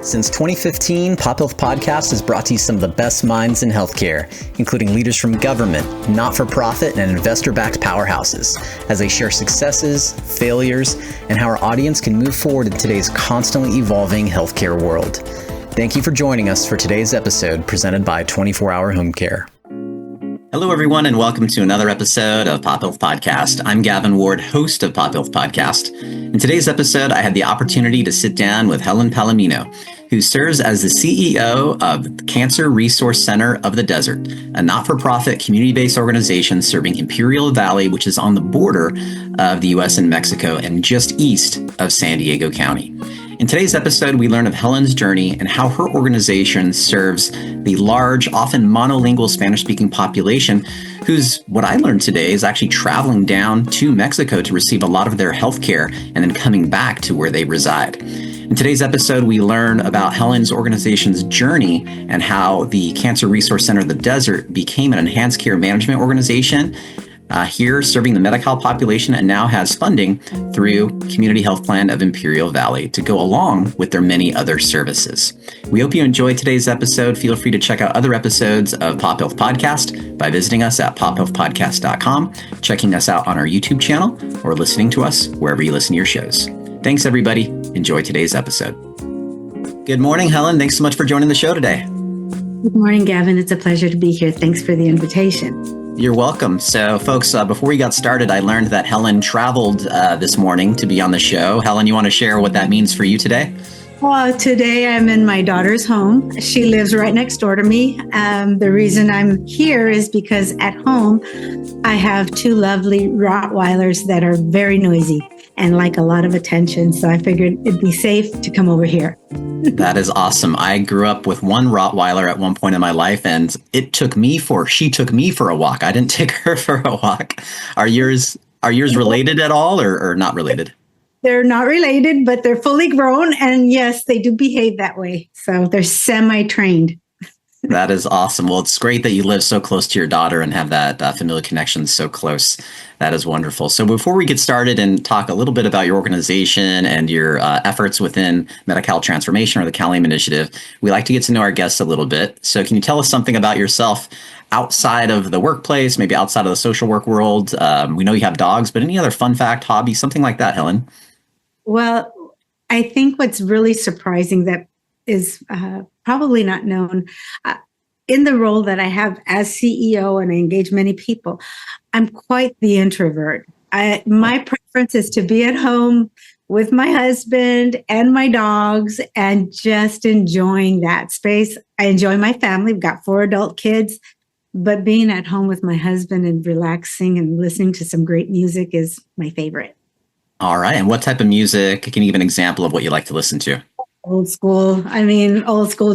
Since 2015, Pop Health Podcast has brought to you some of the best minds in healthcare, including leaders from government, not-for-profit, and investor-backed powerhouses, as they share successes, failures, and how our audience can move forward in today's constantly evolving healthcare world. Thank you for joining us for today's episode presented by 24 Hour Home Care. Hello, everyone, and welcome to another episode of Pop Health Podcast. I'm Gavin Ward, host of Pop Health Podcast. In today's episode, I had the opportunity to sit down with Helen Palomino, who serves as the CEO of the Cancer Resource Center of the Desert, a not-for-profit community-based organization serving Imperial Valley, which is on the border of the U.S. and Mexico and just east of San Diego County. In today's episode, we learn of Helen's journey and how her organization serves the large, often monolingual Spanish-speaking population who's, what I learned today, is actually traveling down to Mexico to receive a lot of their health care and then coming back to where they reside. In today's episode, we learn about Helen's organization's journey and how the Cancer Resource Center of the Desert became an enhanced care management organization here serving the Medi-Cal population and now has funding through Community Health Plan of Imperial Valley to go along with their many other services. We hope you enjoyed today's episode. Feel free to check out other episodes of Pop Health Podcast by visiting us at pophealthpodcast.com, checking us out on our YouTube channel, or listening to us wherever you listen to your shows. Thanks, everybody. Enjoy today's episode. Good morning, Helen. Thanks so much for joining the show today. Good morning, Gavin. It's a pleasure to be here. Thanks for the invitation. You're welcome. So, folks, before we got started, I learned that Helen traveled this morning to be on the show. Helen, you want to share what that means for you today? Well, today I'm in my daughter's home. She lives right next door to me. The reason I'm here is because at home, I have two lovely Rottweilers that are very noisy and like a lot of attention. So I figured it'd be safe to come over here. That is awesome. I grew up with one Rottweiler at one point in my life, and she took me for a walk. I didn't take her for a walk. Are yours related at all or not related? They're not related, but they're fully grown. And yes, they do behave that way. So they're semi-trained. That is awesome. Well, it's great that you live so close to your daughter and have that familial connection so close. That is wonderful. So before we get started and talk a little bit about your organization and your efforts within Medi-Cal Transformation or the CalAIM Initiative, we like to get to know our guests a little bit. So can you tell us something about yourself outside of the workplace, maybe outside of the social work world? We know you have dogs, but any other fun fact, hobby, something like that, Helen? Well, I think what's really surprising that is probably not known in the role that I have as CEO and I engage many people, I'm quite the introvert. My preference is to be at home with my husband and my dogs and just enjoying that space. I enjoy my family. We've got 4 adult kids, but being at home with my husband and relaxing and listening to some great music is my favorite. All right. And what type of music? Can you give an example of what you like to listen to? Old school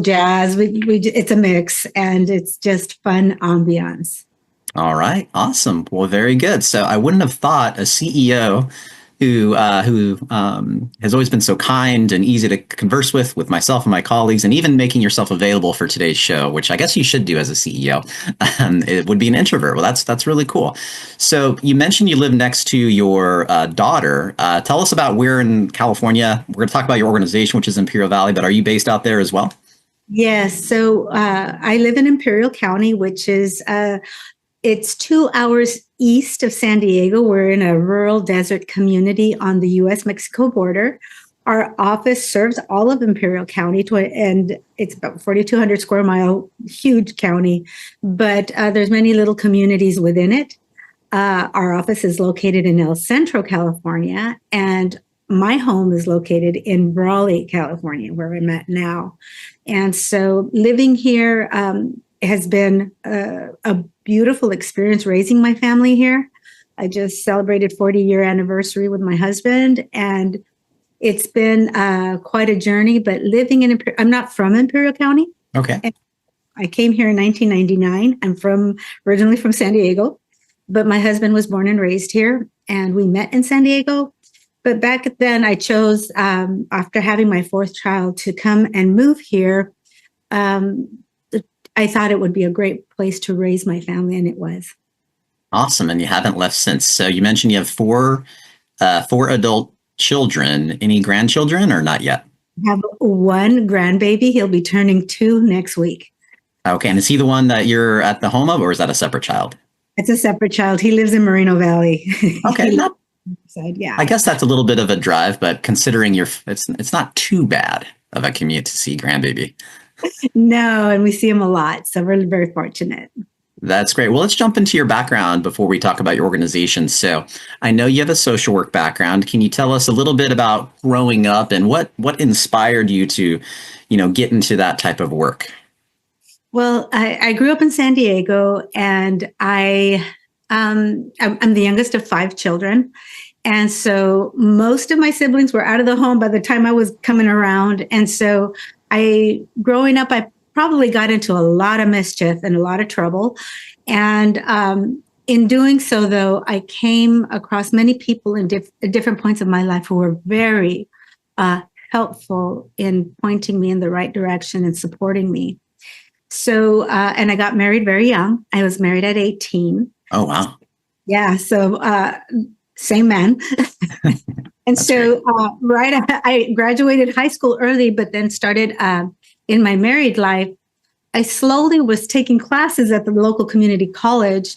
jazz. It's a mix and it's just fun ambiance. All right. Awesome. Well, very good. So I wouldn't have thought a CEO who has always been so kind and easy to converse with myself and my colleagues, and even making yourself available for today's show, which I guess you should do as a CEO, it would be an introvert. Well, that's really cool. So you mentioned you live next to your daughter. Tell us about where in California. We're going to talk about your organization, which is Imperial Valley, but are you based out there as well? Yes. So I live in Imperial County, which is it's 2 hours east of San Diego. We're in a rural desert community on the U.S.-Mexico border. Our office serves all of Imperial County, and it's about 4,200 square mile, huge county, but there's many little communities within it. Our office is located in El Centro, California, and my home is located in Raleigh, California, where I'm at now. And so living here has been a beautiful experience raising my family here. I just celebrated 40-year anniversary with my husband, and it's been quite a journey. But living in I'm not from Imperial County. Okay. And I came here in 1999. I'm originally from San Diego, but my husband was born and raised here, and we met in San Diego. But back then, I chose after having my 4th child to come and move here. I thought it would be a great place to raise my family, and it was. Awesome. And you haven't left since. So you mentioned you have four adult children. Any grandchildren or not yet? I have one grandbaby. He'll be turning 2 next week. Okay. And is he the one that you're at the home of, or is that a separate child? It's a separate child. He lives in Moreno Valley. Okay. Yeah. I guess that's a little bit of a drive, but considering it's not too bad of a commute to see grandbaby. No, and we see him a lot. So we're very fortunate. That's great. Well, let's jump into your background before we talk about your organization. So I know you have a social work background. Can you tell us a little bit about growing up and what inspired you to, get into that type of work? Well, I grew up in San Diego, and I'm the youngest of 5 children. And so most of my siblings were out of the home by the time I was coming around. And so growing up, I probably got into a lot of mischief and a lot of trouble. And in doing so, though, I came across many people in different points of my life who were very helpful in pointing me in the right direction and supporting me. So, and I got married very young. I was married at 18. Oh, wow. Yeah. So, same man. And so, I graduated high school early, but then started in my married life. I slowly was taking classes at the local community college.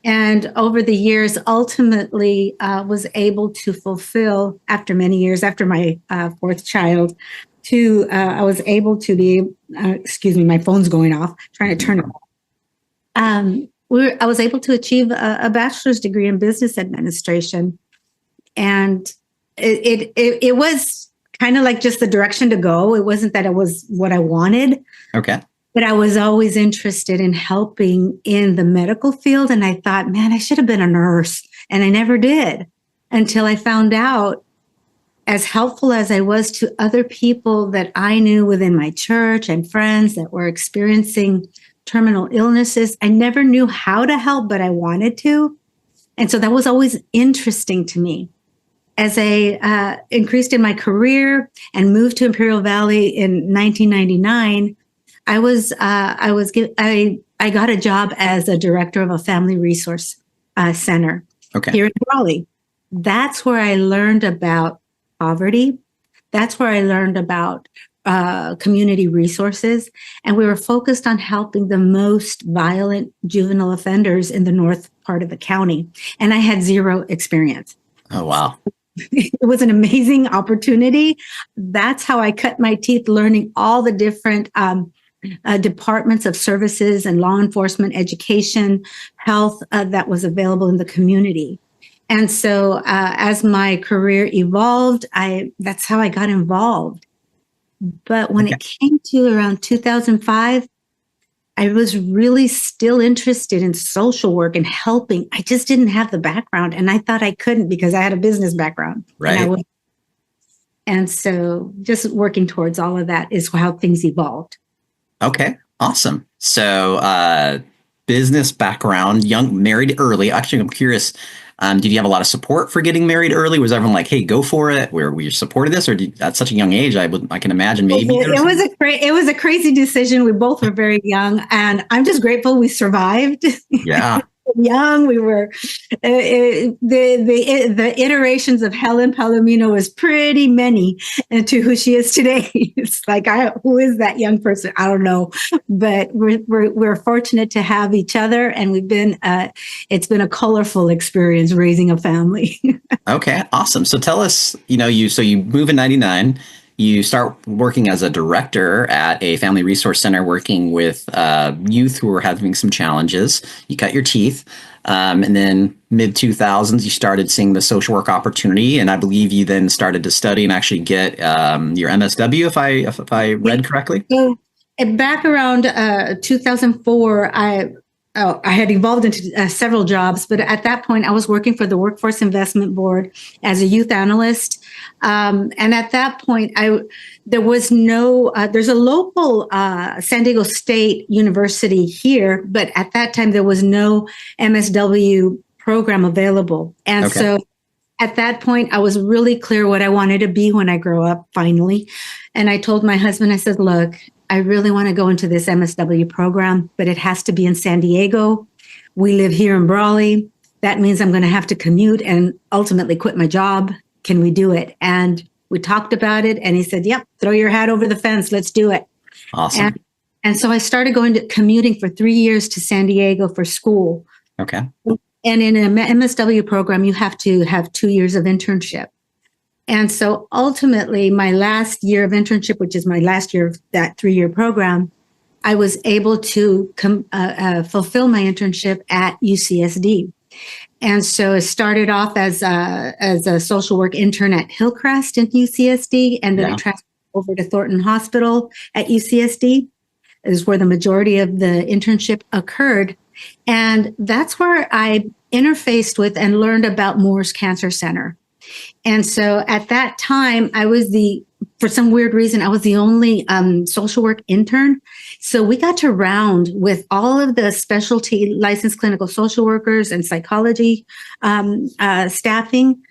And over the years, ultimately was able to fulfill, after many years, after my 4th child, I was able to be, excuse me, my phone's going off, trying to turn it off. I was able to achieve a bachelor's degree in business administration. And it was kind of like just the direction to go. It wasn't that it was what I wanted. Okay. But I was always interested in helping in the medical field. And I thought, man, I should have been a nurse. And I never did until I found out, as helpful as I was to other people that I knew within my church and friends that were experiencing terminal illnesses, I never knew how to help, but I wanted to. And so that was always interesting to me. As I increased in my career and moved to Imperial Valley in 1999, I got a job as a director of a family resource center here in Raleigh. That's where I learned about poverty. That's where I learned about community resources. And we were focused on helping the most violent juvenile offenders in the north part of the county. And I had 0 experience. Oh, wow. It was an amazing opportunity. That's how I cut my teeth, learning all the different departments of services and law enforcement, education, health that was available in the community. And so as my career evolved, that's how I got involved. But when it came to around 2005, I was really still interested in social work and helping. I just didn't have the background, and I thought I couldn't because I had a business background. Right. And so just working towards all of that is how things evolved. Okay. Awesome. So business background, young, married early. Actually, I'm curious. Did you have a lot of support for getting married early? Was everyone like, "Hey, go for it"? Were you supported this, or at such a young age? I can imagine maybe it was a crazy decision. We both were very young, and I'm just grateful we survived. Yeah. Young, we were. The iterations of Helen Palomino was pretty many to who she is today. It's like, who is that young person? I don't know, but we're fortunate to have each other, and it's been a colorful experience raising a family. Okay, awesome. So tell us, you move in 99. You start working as a director at a family resource center, working with youth who are having some challenges. You cut your teeth. And then mid-2000s, you started seeing the social work opportunity. And I believe you then started to study and actually get your MSW, if I read correctly. So back around 2004, I had evolved into several jobs, but at that point, I was working for the Workforce Investment Board as a youth analyst. And at that point, there was there's a local San Diego State University here, but at that time, there was no MSW program available. And so at that point, I was really clear what I wanted to be when I grow up, finally. And I told my husband, I said, look, I really want to go into this MSW program, but it has to be in San Diego. We live here in Brawley. That means I'm going to have to commute and ultimately quit my job. Can we do it? And We talked about it, and he said, "Yep, throw your hat over the fence. Let's do it." Awesome. And so I started commuting for 3 years to San Diego for school. Okay. And in an MSW program, you have to have 2 years of internship. And so ultimately, my last year of internship, which is my last year of that 3-year program, I was able to fulfill my internship at UCSD. And so it started off as a social work intern at Hillcrest in UCSD, and then I transferred over to Thornton Hospital at UCSD. Is where the majority of the internship occurred. And that's where I interfaced with and learned about Moores Cancer Center. And so at that time, for some weird reason, I was the only social work intern. So we got to round with all of the specialty licensed clinical social workers and psychology staffing.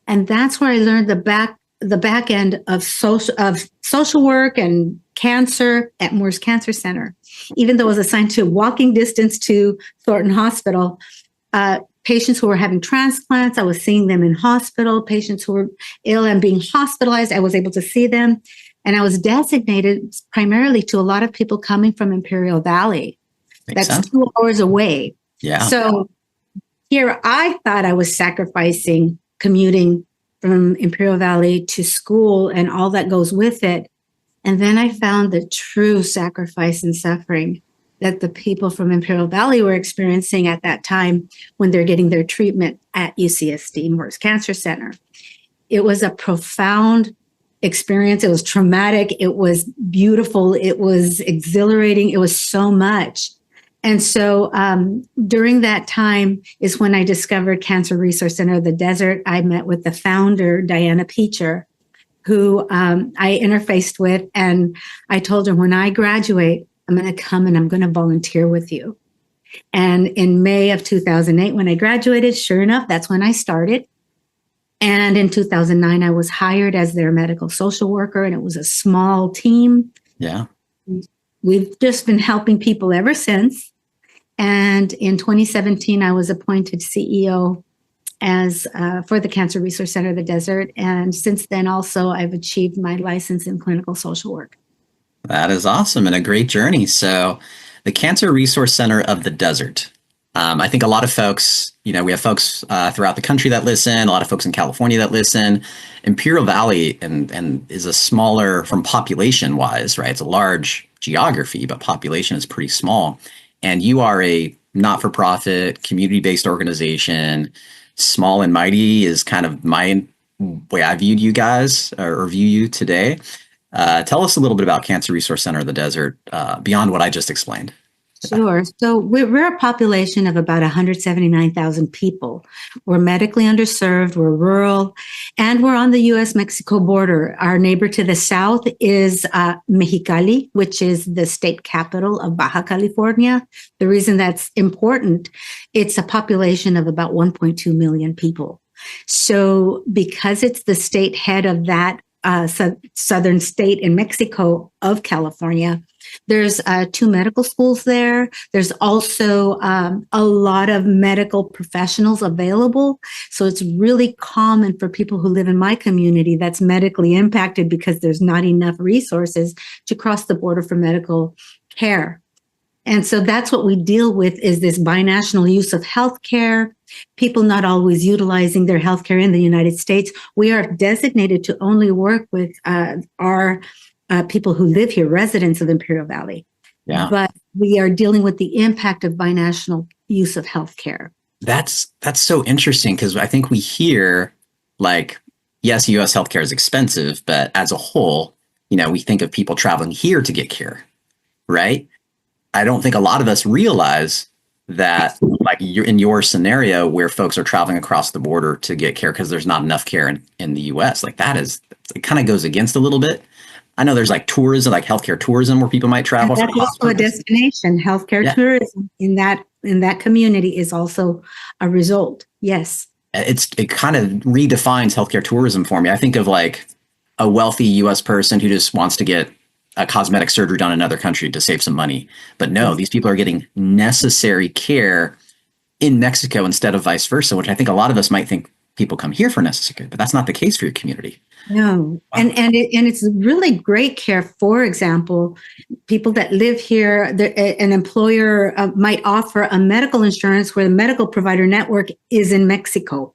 And that's where I learned the back end of social work and cancer at Moores Cancer Center. Even though I was assigned to walking distance to Thornton Hospital, patients who were having transplants, I was seeing them in hospital. Patients who were ill and being hospitalized, I was able to see them. And I was designated primarily to a lot of people coming from Imperial Valley. That's 2 hours away. Yeah. So here I thought I was sacrificing commuting from Imperial Valley to school and all that goes with it. And then I found the true sacrifice and suffering that the people from Imperial Valley were experiencing at that time when they're getting their treatment at UCSD Moores Cancer Center. It was a profound experience. It was traumatic. It was beautiful. It was exhilarating. It was so much. And so during that time is when I discovered Cancer Resource Center of the Desert. I met with the founder, Diana Peacher, who I interfaced with. And I told her, when I graduate, I'm going to come and I'm going to volunteer with you. And in May of 2008, when I graduated, sure enough, that's when I started. And in 2009, I was hired as their medical social worker, and it was a small team. Yeah. We've just been helping people ever since. And in 2017, I was appointed CEO for the Cancer Resource Center of the Desert. And since then, also, I've achieved my license in clinical social work. That is awesome and a great journey. So the Cancer Resource Center of the Desert. I think a lot of folks, we have folks throughout the country that listen, a lot of folks in California that listen. Imperial Valley and is a smaller from population wise, right? It's a large geography, but population is pretty small. And you are a not-for-profit, community-based organization. Small and mighty is kind of my way I viewed you guys or view you today. Tell us a little bit about Cancer Resource Center of the Desert beyond what I just explained. Sure. So we're a population of about 179,000 people. We're medically underserved, we're rural, and we're on the U.S.-Mexico border. Our neighbor to the south is Mexicali, which is the state capital of Baja California. The reason that's important, it's a population of about 1.2 million people. So because it's the state head of that southern state in Mexico of California, there's 2 medical schools there. There's also a lot of medical professionals available. So it's really common for people who live in my community that's medically impacted because there's not enough resources to cross the border for medical care. And so that's what we deal with, is this binational use of healthcare, people not always utilizing their healthcare in the United States. We are designated to only work with our people who live here, residents of Imperial Valley. Yeah. But we are dealing with the impact of binational use of healthcare. That's so interesting, because I think we hear, like, yes, U.S. healthcare is expensive, but as a whole, we think of people traveling here to get care, right? I don't think a lot of us realize that, like you're in your scenario where folks are traveling across the border to get care because there's not enough care in the U.S. Like it kind of goes against a little bit. I know there's like tourism, like healthcare tourism, where people might travel. That's also a destination. Healthcare tourism in that community is also a result. Yes. It kind of redefines healthcare tourism for me. I think of like a wealthy U.S. person who just wants to get a cosmetic surgery done in another country to save some money. But no, these people are getting necessary care in Mexico instead of vice versa, which I think a lot of us might think people come here for necessary care, but that's not the case for your community. No, Wow. and it's really great care. For example, people that live here, an employer might offer a medical insurance where the medical provider network is in Mexico.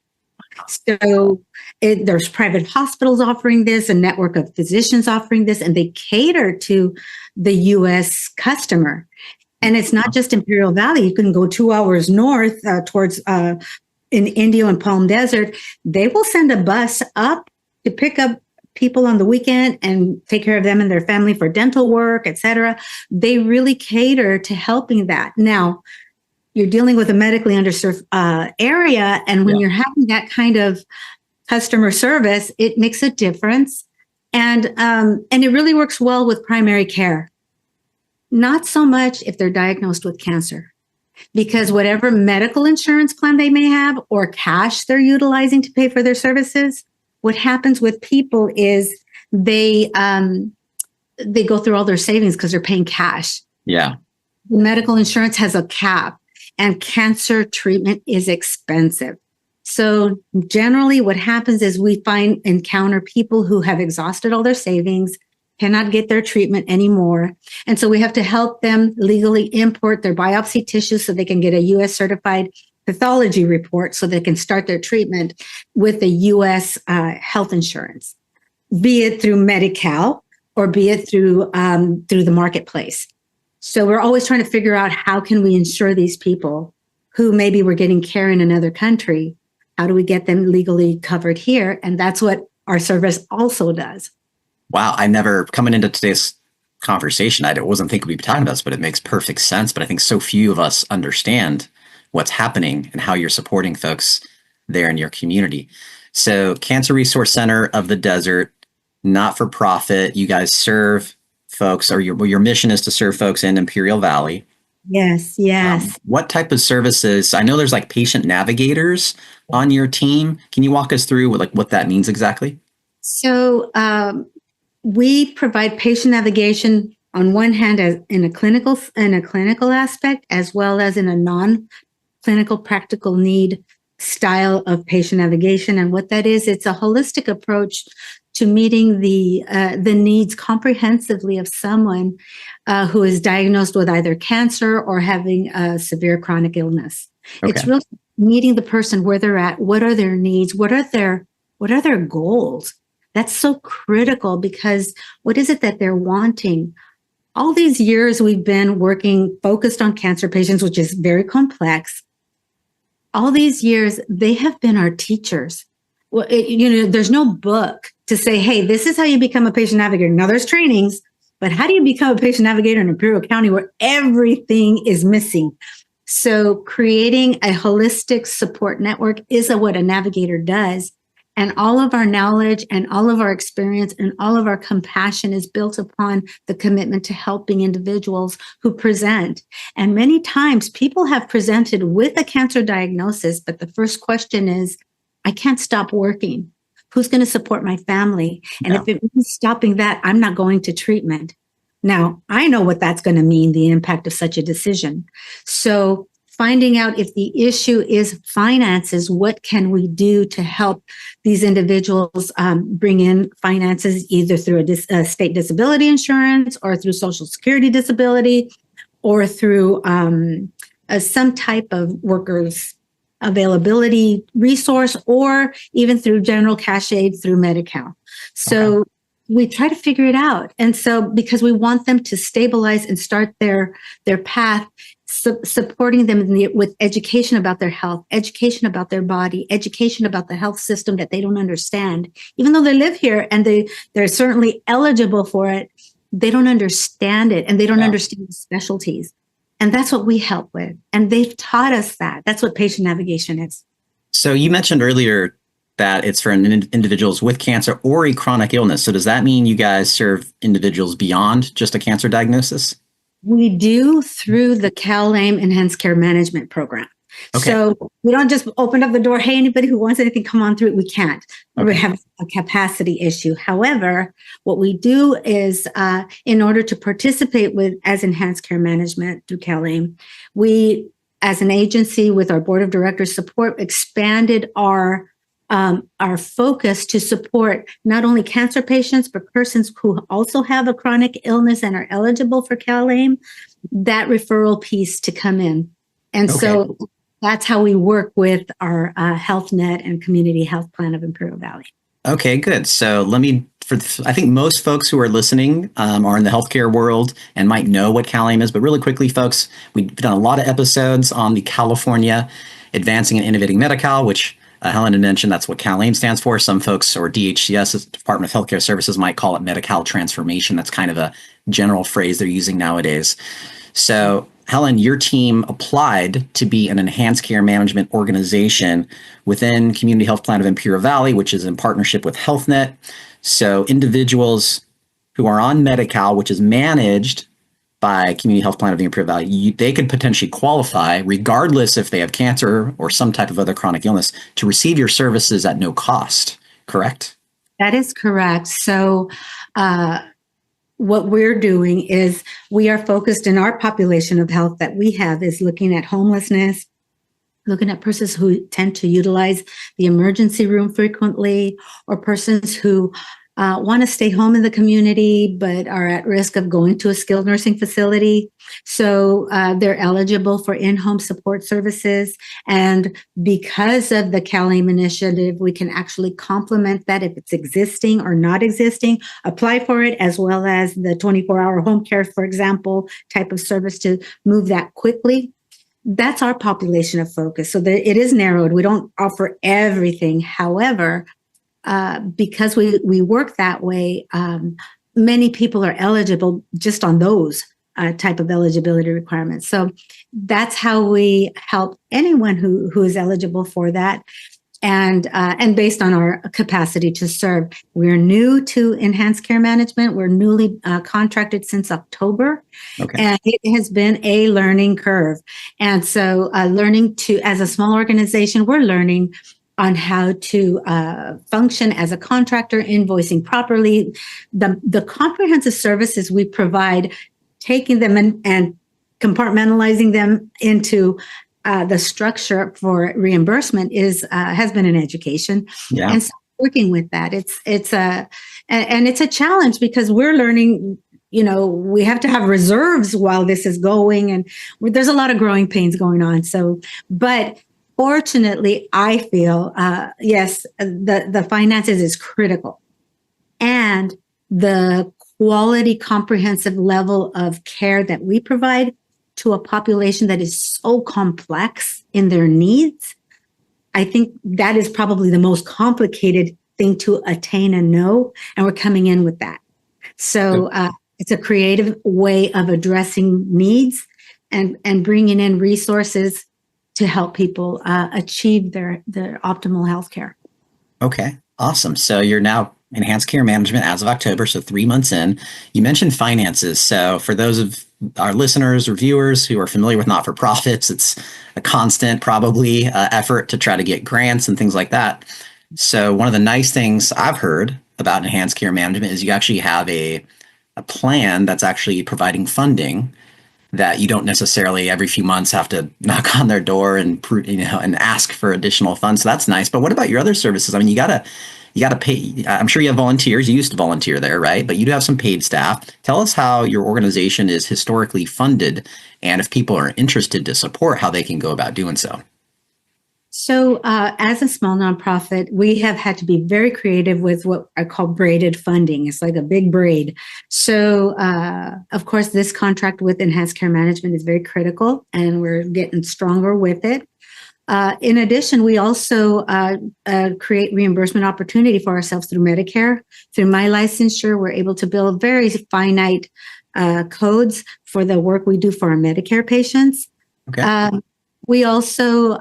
So there's private hospitals offering this, a network of physicians offering this, and they cater to the U.S. customer. And it's not just Imperial Valley. You can go 2 hours north towards in Indio and Palm Desert. They will send a bus up to pick up people on the weekend and take care of them and their family for dental work, et cetera. They really cater to helping that. Now, you're dealing with a medically underserved area. And when you're having that kind of customer service, it makes a difference. And it really works well with primary care. Not so much if they're diagnosed with cancer, because whatever medical insurance plan they may have or cash they're utilizing to pay for their services, what happens with people is they go through all their savings because they're paying cash. Yeah. The medical insurance has a cap, and cancer treatment is expensive. So generally what happens is we encounter people who have exhausted all their savings, cannot get their treatment anymore. And so we have to help them legally import their biopsy tissue so they can get a U.S. certified pathology report so they can start their treatment with the U.S. Health insurance, be it through Medi-Cal or be it through the marketplace. So we're always trying to figure out how can we insure these people who maybe were getting care in another country. How do we get them legally covered here? And that's what our service also does. Wow. Coming into today's conversation, I wasn't thinking we'd be talking about this, but it makes perfect sense. But I think so few of us understand what's happening and how you're supporting folks there in your community. So Cancer Resource Center of the Desert, not for profit. You guys serve folks, or your mission is to serve folks in Imperial Valley. Yes. What type of services? I know there's like patient navigators on your team. Can you walk us through what that means exactly? So we provide patient navigation on one hand as in a clinical aspect, as well as in a non-clinical practical need style of patient navigation. And what that is, it's a holistic approach to meeting the needs comprehensively of someone who is diagnosed with either cancer or having a severe chronic illness. Okay. It's really meeting the person where they're at. What are their needs? What are their goals? That's so critical, because what is it that they're wanting? All these years we've been focused on cancer patients, which is very complex. All these years, they have been our teachers. Well, there's no book to say, hey, this is how you become a patient navigator. Now there's trainings, but how do you become a patient navigator in Imperial County where everything is missing? So creating a holistic support network is what a navigator does. And all of our knowledge and all of our experience and all of our compassion is built upon the commitment to helping individuals who present. And many times people have presented with a cancer diagnosis, but the first question is, I can't stop working. Who's going to support my family? And if it means stopping that, I'm not going to treatment. Now, I know what that's going to mean, the impact of such a decision. So finding out if the issue is finances, what can we do to help these individuals bring in finances either through a state disability insurance or through Social Security disability or through some type of workers availability resource, or even through general cash aid through Medi-Cal. So we try to figure it out. And so because we want them to stabilize and start their path, supporting them with education about their health, education about their body, education about the health system that they don't understand. Even though they live here and they're certainly eligible for it, they don't understand it and they don't understand the specialties. And that's what we help with. And they've taught us that. That's what patient navigation is. So you mentioned earlier that it's for individuals with cancer or a chronic illness. So does that mean you guys serve individuals beyond just a cancer diagnosis? We do through the CalAIM Enhanced Care Management Program. Okay. So we don't just open up the door, hey, anybody who wants anything, come on through it. We can't. We have a capacity issue. However, what we do is in order to participate as enhanced care management through CalAIM, we, as an agency with our board of directors support, expanded our are focused to support not only cancer patients, but persons who also have a chronic illness and are eligible for CalAIM, that referral piece to come in. And so that's how we work with our Health Net and Community Health Plan of Imperial Valley. Okay, good. So I think most folks who are listening are in the healthcare world and might know what CalAIM is, but really quickly, folks, we've done a lot of episodes on the California Advancing and Innovating Medi-Cal, which Helen had mentioned that's what CalAIM stands for. Some folks, or DHCS, Department of Healthcare Services, might call it Medi-Cal Transformation. That's kind of a general phrase they're using nowadays. So, Helen, your team applied to be an enhanced care management organization within Community Health Plan of Imperial Valley, which is in partnership with HealthNet. So individuals who are on Medi-Cal, which is managed by Community Health Plan of the Imperial Valley, they could potentially qualify, regardless if they have cancer or some type of other chronic illness, to receive your services at no cost, correct? That is correct. So what we're doing is we are focused in our population of health that we have is looking at homelessness, looking at persons who tend to utilize the emergency room frequently, or persons who want to stay home in the community but are at risk of going to a skilled nursing facility. So they're eligible for in-home support services. And because of the CalAIM initiative, we can actually complement that if it's existing or not existing, apply for it, as well as the 24-hour home care, for example, type of service to move that quickly. That's our population of focus. So it is narrowed. We don't offer everything. However, because we work that way, many people are eligible just on those type of eligibility requirements. So that's how we help anyone who is eligible for that. And based on our capacity to serve, we're new to enhanced care management. We're newly contracted since October, and it has been a learning curve. And so as a small organization, we're learning on how to function as a contractor, invoicing properly, the comprehensive services we provide, taking them and compartmentalizing them into the structure for reimbursement has been an education. Yeah. And so working with that, it's a challenge because we're learning. We have to have reserves while this is going, and there's a lot of growing pains going on. So, but fortunately, I feel, yes, the finances is critical, and the quality, comprehensive level of care that we provide to a population that is so complex in their needs. I think that is probably the most complicated thing to attain and know, and we're coming in with that. So it's a creative way of addressing needs and bringing in resources to help people achieve their optimal health care. Okay, awesome. So you're now enhanced care management as of October, so 3 months in. You mentioned finances. So for those of our listeners or viewers who are familiar with not-for-profits, it's a constant, probably, effort to try to get grants and things like that. So one of the nice things I've heard about enhanced care management is you actually have a plan that's actually providing funding that you don't necessarily every few months have to knock on their door and ask for additional funds. So that's nice. But what about your other services? I mean, you gotta pay. I'm sure you have volunteers. You used to volunteer there, right? But you do have some paid staff. Tell us how your organization is historically funded, and if people are interested to support, how they can go about doing so. So as a small nonprofit, we have had to be very creative with what I call braided funding. It's like a big braid. So, of course, this contract with Enhanced Care Management is very critical, and we're getting stronger with it. In addition, we also create reimbursement opportunity for ourselves through Medicare. Through my licensure, we're able to build very finite codes for the work we do for our Medicare patients. Okay. We also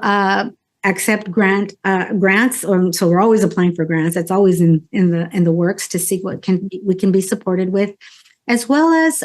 accept grants, so we're always applying for grants. That's always in the works to see what we can be supported with, as well as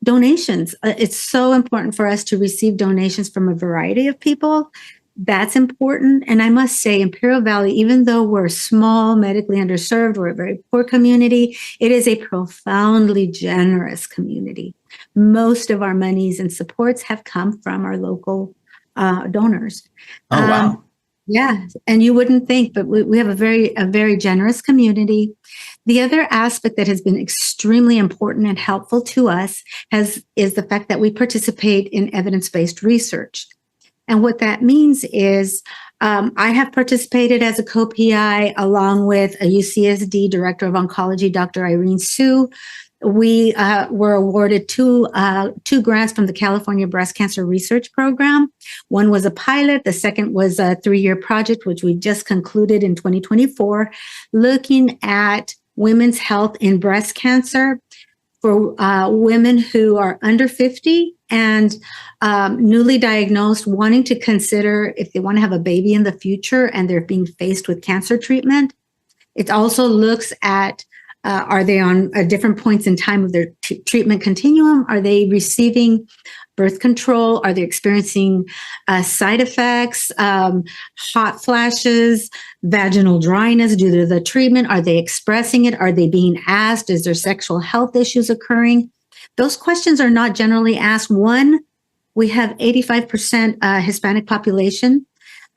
donations. It's so important for us to receive donations from a variety of people. That's important. And I must say, Imperial Valley, even though we're small, medically underserved, we're a very poor community, it is a profoundly generous community. Most of our monies and supports have come from our local donors. Oh, wow. Yeah, and you wouldn't think, but we have a very generous community. The other aspect that has been extremely important and helpful to us is the fact that we participate in evidence-based research. And what that means is I have participated as a co-PI along with a UCSD Director of Oncology, Dr. Irene Sue. We were awarded two grants from the California Breast Cancer Research Program. One was a pilot. The second was a 3-year project, which we just concluded in 2024, looking at women's health in breast cancer for women who are under 50 and newly diagnosed, wanting to consider if they want to have a baby in the future and they're being faced with cancer treatment. It also looks at are they on different points in time of their treatment continuum? Are they receiving birth control? Are they experiencing side effects, hot flashes, vaginal dryness due to the treatment? Are they expressing it? Are they being asked? Is there sexual health issues occurring? Those questions are not generally asked. One, we have 85% Hispanic population.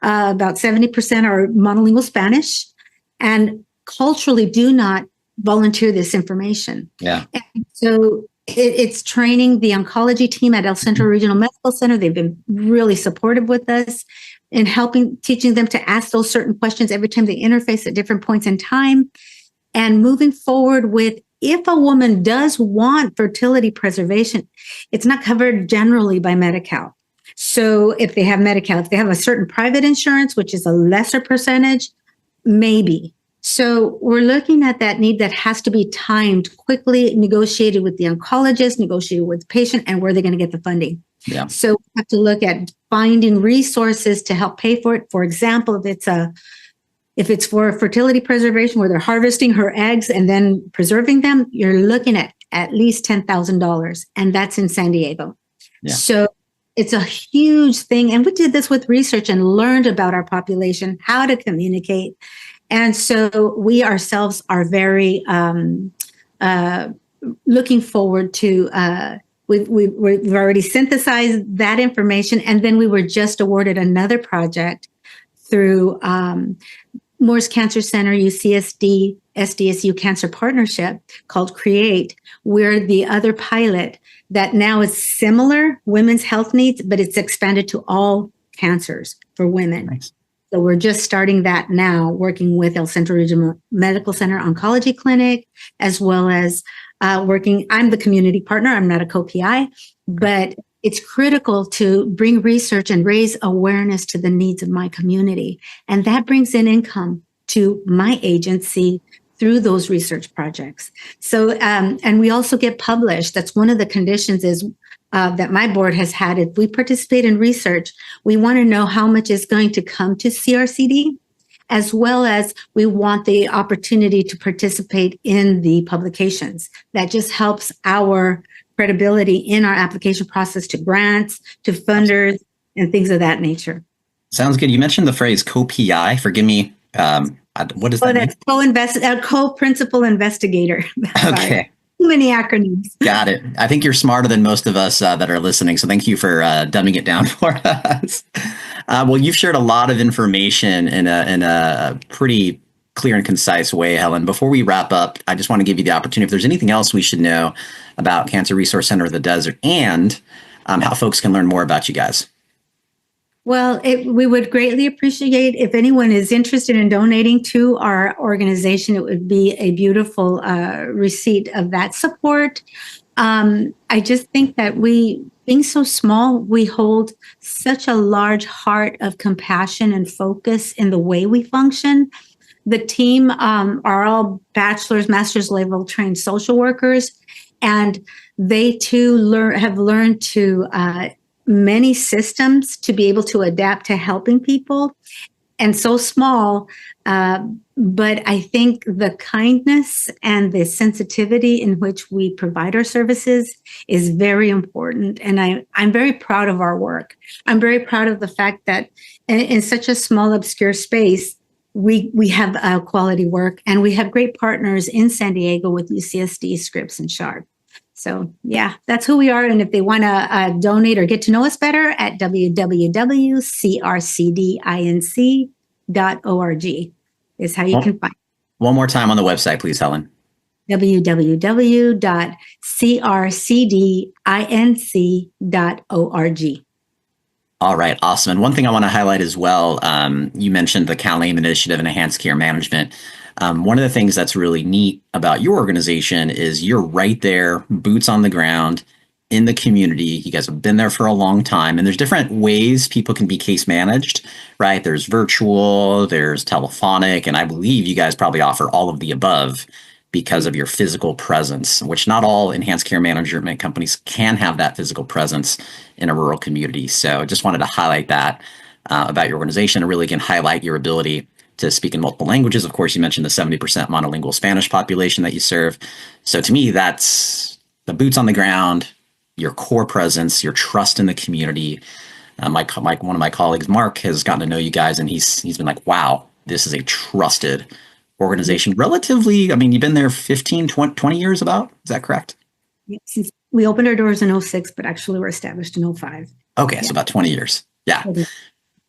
About 70% are monolingual Spanish, and culturally do not volunteer this information. Yeah. And so it's training the oncology team at El Centro Regional Medical Center. They've been really supportive with us in teaching them to ask those certain questions every time they interface at different points in time, and moving forward with, if a woman does want fertility preservation, it's not covered generally by Medi-Cal. So if they have Medi-Cal, if they have a certain private insurance, which is a lesser percentage, maybe. So we're looking at that need that has to be timed quickly, negotiated with the oncologist, negotiated with the patient, and where they're going to get the funding. Yeah. So we have to look at finding resources to help pay for it. For example, if it's for fertility preservation where they're harvesting her eggs and then preserving them, you're looking at least $10,000, and that's in San Diego. Yeah. So it's a huge thing. And we did this with research and learned about our population, how to communicate. And so we ourselves are very looking forward to, we've already synthesized that information. And then we were just awarded another project through Moores Cancer Center, UCSD, SDSU Cancer Partnership called CREATE. We're the other pilot that now is similar women's health needs, but it's expanded to all cancers for women. Nice. So we're just starting that now, working with El Centro Regional Medical Center Oncology Clinic, as well as I'm the community partner. I'm not a co-PI, but it's critical to bring research and raise awareness to the needs of my community. And that brings in income to my agency through those research projects. So, and we also get published. That's one of the conditions is that my board has had. If we participate in research, we want to know how much is going to come to CRCD, as well as we want the opportunity to participate in the publications. That just helps our credibility in our application process to grants, to funders, and things of that nature. Sounds good. You mentioned the phrase co-PI. Forgive me. What does that mean? That's co-principal investigator. Okay. Too many acronyms. Got it. I think you're smarter than most of us that are listening. So thank you for dumbing it down for us. Well, you've shared a lot of information in a pretty clear and concise way, Helen. Before we wrap up, I just want to give you the opportunity if there's anything else we should know about Cancer Resource Center of the Desert and how folks can learn more about you guys. Well, we would greatly appreciate if anyone is interested in donating to our organization. It would be a beautiful receipt of that support. I just think that being so small, we hold such a large heart of compassion and focus in the way we function. The team are all bachelor's, master's level trained social workers, and they too have learned to many systems to be able to adapt to helping people. And so small, but I think the kindness and the sensitivity in which we provide our services is very important. And I'm very proud of our work. I'm very proud of the fact that in such a small, obscure space, we have quality work, and we have great partners in San Diego with UCSD, Scripps, and Sharp. So yeah, that's who we are. And if they want to donate or get to know us better, at www.crcdinc.org. is how you can find it. One more time on the website, please, Helen. www.crcdinc.org. All right, awesome. And one thing I want to highlight as well, you mentioned the CalAIM initiative and enhanced care management. One of the things that's really neat about your organization is you're right there, boots on the ground in the community. You guys have been there for a long time, and there's different ways people can be case managed, right? There's virtual, there's telephonic, and I believe you guys probably offer all of the above because of your physical presence, which not all enhanced care management companies can have that physical presence in a rural community. So just wanted to highlight that about your organization and really, again, highlight your ability to speak in multiple languages. Of course, you mentioned the 70% monolingual Spanish population that you serve. So to me, that's the boots on the ground, your core presence, your trust in the community. One of my colleagues, Mark, has gotten to know you guys, and he's been like, wow, this is a trusted organization. Relatively, I mean, you've been there 15, 20 years about, is that correct? Since we opened our doors in 2006, but actually we're established in 2005. Okay, so about 20 years. Yeah.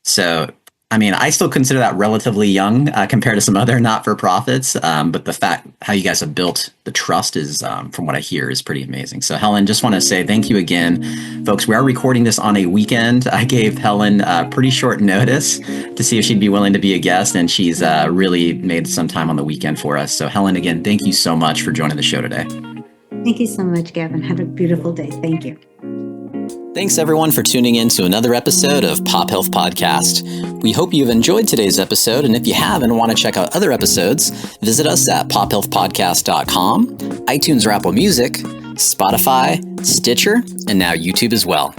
So, I mean, I still consider that relatively young compared to some other not-for-profits, but the fact how you guys have built the trust is, from what I hear, is pretty amazing. So Helen, just want to say thank you again. Folks, we are recording this on a weekend. I gave Helen pretty short notice to see if she'd be willing to be a guest, and she's really made some time on the weekend for us. So Helen, again, thank you so much for joining the show today. Thank you so much, Gavin. Have a beautiful day. Thank you. Thanks everyone for tuning in to another episode of Pop Health Podcast. We hope you've enjoyed today's episode, and if you have and want to check out other episodes, visit us at pophealthpodcast.com, iTunes or Apple Music, Spotify, Stitcher, and now YouTube as well.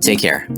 Take care.